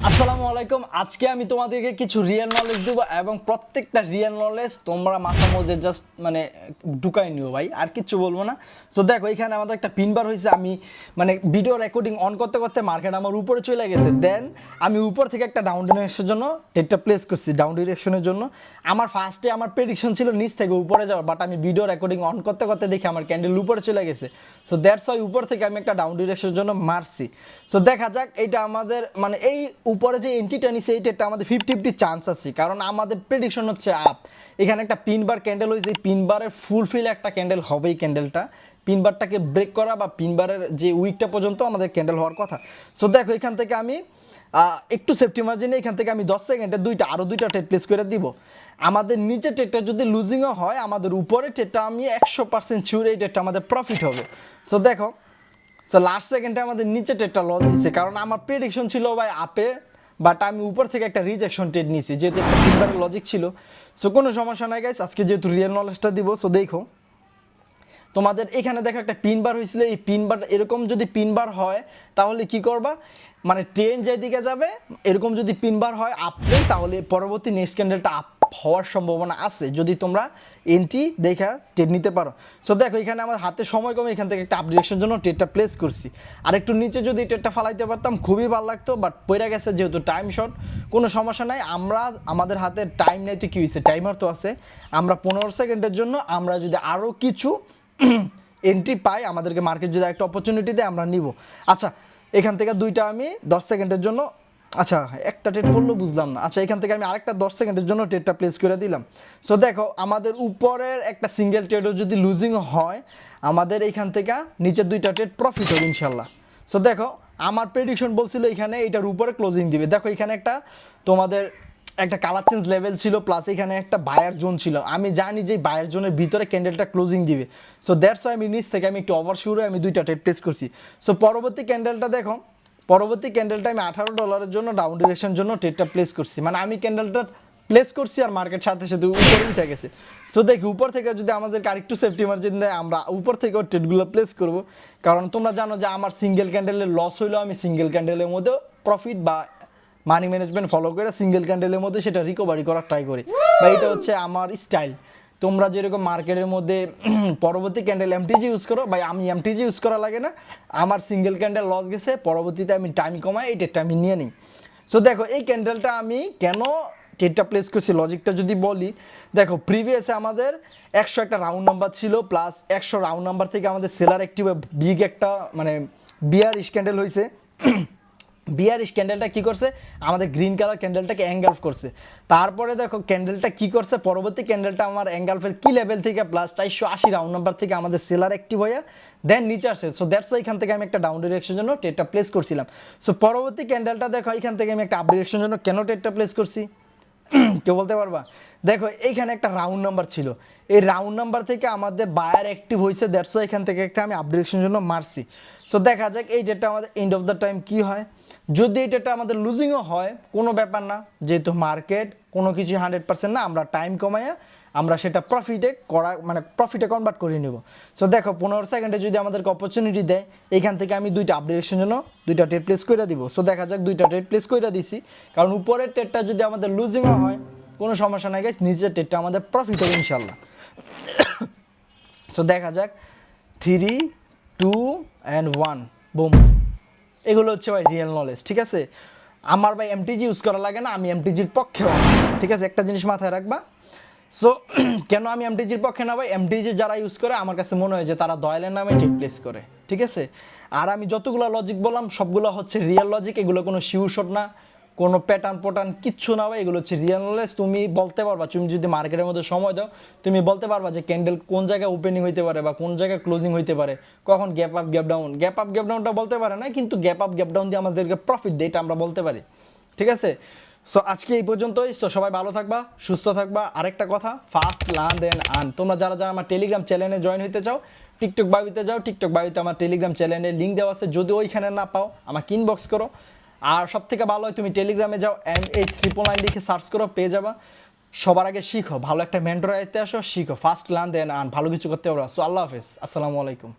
আসসালামু আলাইকুম। আজকে আমি তোমাদেরকে কিছু রিয়েল নলেজ দেব এবং প্রত্যেকটা রিয়েল নলেজ তোমরা মাথার মধ্যে জাস্ট ঢুকাই নিও ভাই, আর কিছু বলবো না। সো দেখো, এখানে আমাদের একটা পিনবার হয়েছে। আমি ভিডিও রেকর্ডিং অন করতে করতে মার্কেট আমার উপরে চলে গেছে। দেন আমি উপর থেকে একটা ডাউন ডিরেকশনের জন্য টেটটা প্লেস করছি। ডাউন ডিরেকশনের জন্য আমার ফার্স্টে আমার প্রেডিকশন ছিল নিচ থেকে উপরে যাওয়ার, বাট আমি ভিডিও রেকর্ডিং অন করতে করতে দেখি আমার ক্যান্ডেল উপরে চলে গেছে। সো দ্যাটস ওয়াই উপর থেকে আমি একটা ডাউন ডিরেকশনের জন্য মারছি। সো দেখা যাক, এটা আমাদের এই উপরে যে এন্ট্রিটা নিছে এইটা আমাদের 50-50 চান্স আছে, কারণ আমাদের প্রেডিকশন হচ্ছে আপ। এখানে একটা পিনবার ক্যান্ডেল হয়েছে, এই পিনবারের ফুলফিল একটা ক্যান্ডেল হবে। এই ক্যান্ডেলটা পিনবারটাকে ব্রেক করা বা পিনবারের যে উইকটা পর্যন্ত আমাদের ক্যান্ডেল হওয়ার কথা। সো দেখো, এখান থেকে আমি একটু সেফটি মার্জিনে এখান থেকে আমি 10 সেকেন্ডে আরও দুইটা ট্রেড প্লেস করে দিব। আমাদের নিচে ট্রেডটা যদি লুজিংও হয়, আমাদের উপরে ট্রেডটা আমি 100% শিওর এই ট্রেডটা আমাদের প্রফিট হবে। সো দেখো, সো লাস্ট সেকেন্ডে আমাদের নিচে ট্রেডটা লস দিচ্ছে, কারণ আমার প্রেডিকশন ছিল ভাই আপে, বাট আমি উপর থেকে একটা রিজেকশন ট্রেড নিয়েছি, যেহেতু একটা পিনবারের লজিক ছিল। সো কোনো সমস্যা নাই গাইস, আজকে যেহেতু রিয়েল নলেজটা দিব। সো দেখো, তোমাদের এখানে দেখো একটা পিনবার হয়েছিল। এই পিনবার এরকম যদি পিনবার হয় তাহলে কি করবা, ট্রেন যেদিকে যাবে এরকম যদি পিনবার হয় আপে, তাহলে পরবর্তী নেক্সট ক্যান্ডেলটা আপ হওয়ার সম্ভাবনা আছে যদি তোমরা এন্ট্রি দেখা ট্রেড নিতে পারো। সো দেখো, এখানে আমার হাতে সময় কমে এখান থেকে একটা আপডেশনের জন্য ট্রেডটা প্লেস করছি। আর একটু নিচে যদি ট্রেডটা ফালাইতে পারতাম খুবই ভালো লাগতো, বাট পড়ে গেছে যেহেতু টাইম শর্ট। কোনো সমস্যা নাই, আমাদের হাতে টাইম নেই তো কী হয়েছে, টাইমার তো আছে। আমরা 15 সেকেন্ডের জন্য আমরা যদি আরও কিছু এন্ট্রি পাই, আমাদেরকে মার্কেট যদি একটা অপরচুনিটি দেয় আমরা নিব। আচ্ছা, এখান থেকে দুইটা আমি 10 সেকেন্ডের জন্য, আচ্ছা একটা ট্রেড পড়লো বুঝলাম না। আচ্ছা, এখান থেকে আমি আরেকটা 10 সেকেন্ডের জন্য ট্রেডটা প্লেস করে দিলাম। সো দেখো, আমাদের উপরের একটা সিঙ্গেল ট্রেডও যদি লুজিং হয়, আমাদের এইখান থেকে নিচের দুইটা ট্রেড প্রফিট হবে ইনশাল্লাহ। সো দেখো, আমার প্রেডিকশন বলছিল এখানে এটার উপরে ক্লোজিং দিবে। দেখো, এখানে একটা তোমাদের একটা কালার চেঞ্জ লেভেল ছিল, প্লাস এখানে একটা বায়ার জোন ছিল। আমি জানি যে বায়ার জোনের ভিতরে ক্যান্ডেলটা ক্লোজিং দিবে। সো দ্যাটস ওয়াই আমি নিচ থেকে আমি একটু ওভার শিওর আমি দুইটা ট্রেড প্লেস করছি। সো পরবর্তী ক্যান্ডেলটা দেখো, পরবর্তী ক্যান্ডেলটা আমি $18 জন্য ডাউন ডিরেকশনের জন্য ট্রেডটা প্লেস করছি। আমি ক্যান্ডেলটা প্লেস করছি আর মার্কেট সাথে সাথে উপরে উঠে গেছে। সো দেখি উপর থেকে যদি আমাদেরকে আরেকটু সেফটি মার্জিন দেয়, আমরা উপর থেকেও ট্রেডগুলো প্লেস করব। কারণ তোমরা জানো যে আমার সিঙ্গেল ক্যান্ডেলের লস হইলেও আমি সিঙ্গেল ক্যান্ডেলের মধ্যেও প্রফিট বা মানি ম্যানেজমেন্ট ফলো করে সিঙ্গেল ক্যান্ডেলের মধ্যে সেটা রিকভারি করার ট্রাই করি। বা এটা হচ্ছে আমার স্টাইল। তোমরা যেরকম মার্কেটের মধ্যে পরবর্তী ক্যান্ডেল এমটিজি ইউজ করো, ভাই আমি এমটিজি ইউজ করা লাগে না। আমার সিঙ্গেল ক্যান্ডেল লস গেছে, পরবর্তীতে আমি টাইম কমাই এই ট্রেডটা আমি নিয়ে নিই। সো দেখো, এই ক্যান্ডেলটা আমি কেন ট্রেডটা প্লেস করছি লজিকটা যদি বলি, দেখো প্রিভিয়াসে আমাদের 100 একটা রাউন্ড নাম্বার ছিল, প্লাস 100 রাউন্ড নাম্বার থেকে আমাদের সেলার অ্যাক্টিভ বিগ একটা বিয়ার ক্যান্ডেল হয়েছে। বিয়ারিশ ক্যান্ডেলটা কি করছে, আমাদের গ্রিন কালার ক্যান্ডেলটাকে এঙ্গালফ করছে। তারপরে দেখো ক্যান্ডেলটা কি করছে, পরবর্তী ক্যান্ডেলটা আমার এঙ্গালফের কি লেভেল থেকে প্লাস 480 রাউন্ড নাম্বার থেকে আমাদের সেলার অ্যাক্টিভ হয়ে দেন নিচে আসে। সো দ্যাটস ওয়াই এখান থেকে আমি একটা ডাউন ডিরেকশনের জন্য ট্রেডটা প্লেস করছিলাম। সো পরবর্তী ক্যান্ডেলটা দেখো, এখান থেকে আমি একটা আপ ডিরেকশনের জন্য কেন ট্রেডটা প্লেস করছি কেউ বলতে পারবা? দেখো, এইখানে একটা রাউন্ড নাম্বার ছিল, এই রাউন্ড নাম্বার থেকে আমাদের বায়ার অ্যাক্টিভ হয়েছে, দ্যাটস ওয়াই এখান থেকে একটা আমি আপডেটেশনের জন্য মারছি। সো দেখা যাক এই ডেটটা আমাদের এন্ড অফ দ্য টাইম কি হয়। যদি এই ডেটটা আমাদের লুজিংও হয় কোনো ব্যাপার না, যেহেতু মার্কেট কোনো কিছু 100% না, আমরা টাইম কমাইয়া আমরা সেটা প্রফিটে কনভার্ট করে নেব। সো দেখো, 15 সেকেন্ডে যদি আমাদেরকে অপরচুনিটি দেয়, এইখান থেকে আমি দুইটা আপডেটেশনের জন্য দুইটা ট্রেড প্লেস করে দিব। সো দেখা যাক, দুইটা ট্রেড প্লেস করে দিছি, কারণ উপরের ট্রেডটা যদি আমাদের লুজিংও হয় কোনো সমস্যা নাই গাইস, নিচের ট্রেডটা আমাদের প্রফিট হবে ইনশাল্লাহ। সো দেখা যাক, 3, 2 and 1 বুম। এগুলো হচ্ছে ভাই রিয়েল নলেজ, ঠিক আছে? আমার ভাই এমটিজি ইউজ করা লাগে না, আমি এমটিজির পক্ষেও, ঠিক আছে? একটা জিনিস মাথায় রাখবা। সো কেন আমি এমটিজির পক্ষে না ভাই, এমটিজি যারা ইউজ করে আমার কাছে মনে হয় যে তারা দয়ালের নামে ট্রেড প্লেস করে, ঠিক আছে? আর আমি যতগুলো লজিক বললাম সবগুলো হচ্ছে রিয়েল লজিক, এগুলো কোনো শিওর শট না, কোনো প্যাটার্ন কিচ্ছু না ভাই, এগুলো হচ্ছে রিয়েল নলেজ। তুমি বলতে পারবা, তুমি যদি মার্কেটের মধ্যে সময় দাও, তুমি বলতে পারবা যে ক্যান্ডেল কোন জায়গায় ওপেনিং হইতে পারে বা কোন জায়গায় ক্লোজিং হইতে পারে, কখন গ্যাপ আপ গ্যাপ ডাউনটা বলতে পারে না, কিন্তু গ্যাপ আপ গ্যাপ ডাউন দিয়ে আমাদেরকে প্রফিট দেয়, এটা আমরা বলতে পারি, ঠিক আছে? সো আজকে এই পর্যন্তই। সো সবাই ভালো থাকবা, সুস্থ থাকবা। আরেকটা কথা, ফার্স্ট লার্ন দেন আর্ন। তোমরা যারা যারা আমার টেলিগ্রাম চ্যানেলে জয়েন হইতে চাও, টিকটক বায়োতে যাও, টিকটক বায়োতে আমার টেলিগ্রাম চ্যানেলের লিঙ্ক দেওয়া আছে, যদি ওইখানে না পাও আমাকে ইনবক্স করো। আর সব থেকে ভালো হয় তুমি টেলিগ্রামে যাও, MH999 লিখে সার্চ করো, পেয়ে যাবা। সবার আগে শিখো, ভালো একটা মেন্টর আইতে আসো, শিখো, ফার্স্ট লার্ন দেন আর্ন, ভালো কিছু করতে পারো। সো আল্লাহ হাফেজ, আসসালামু আলাইকুম।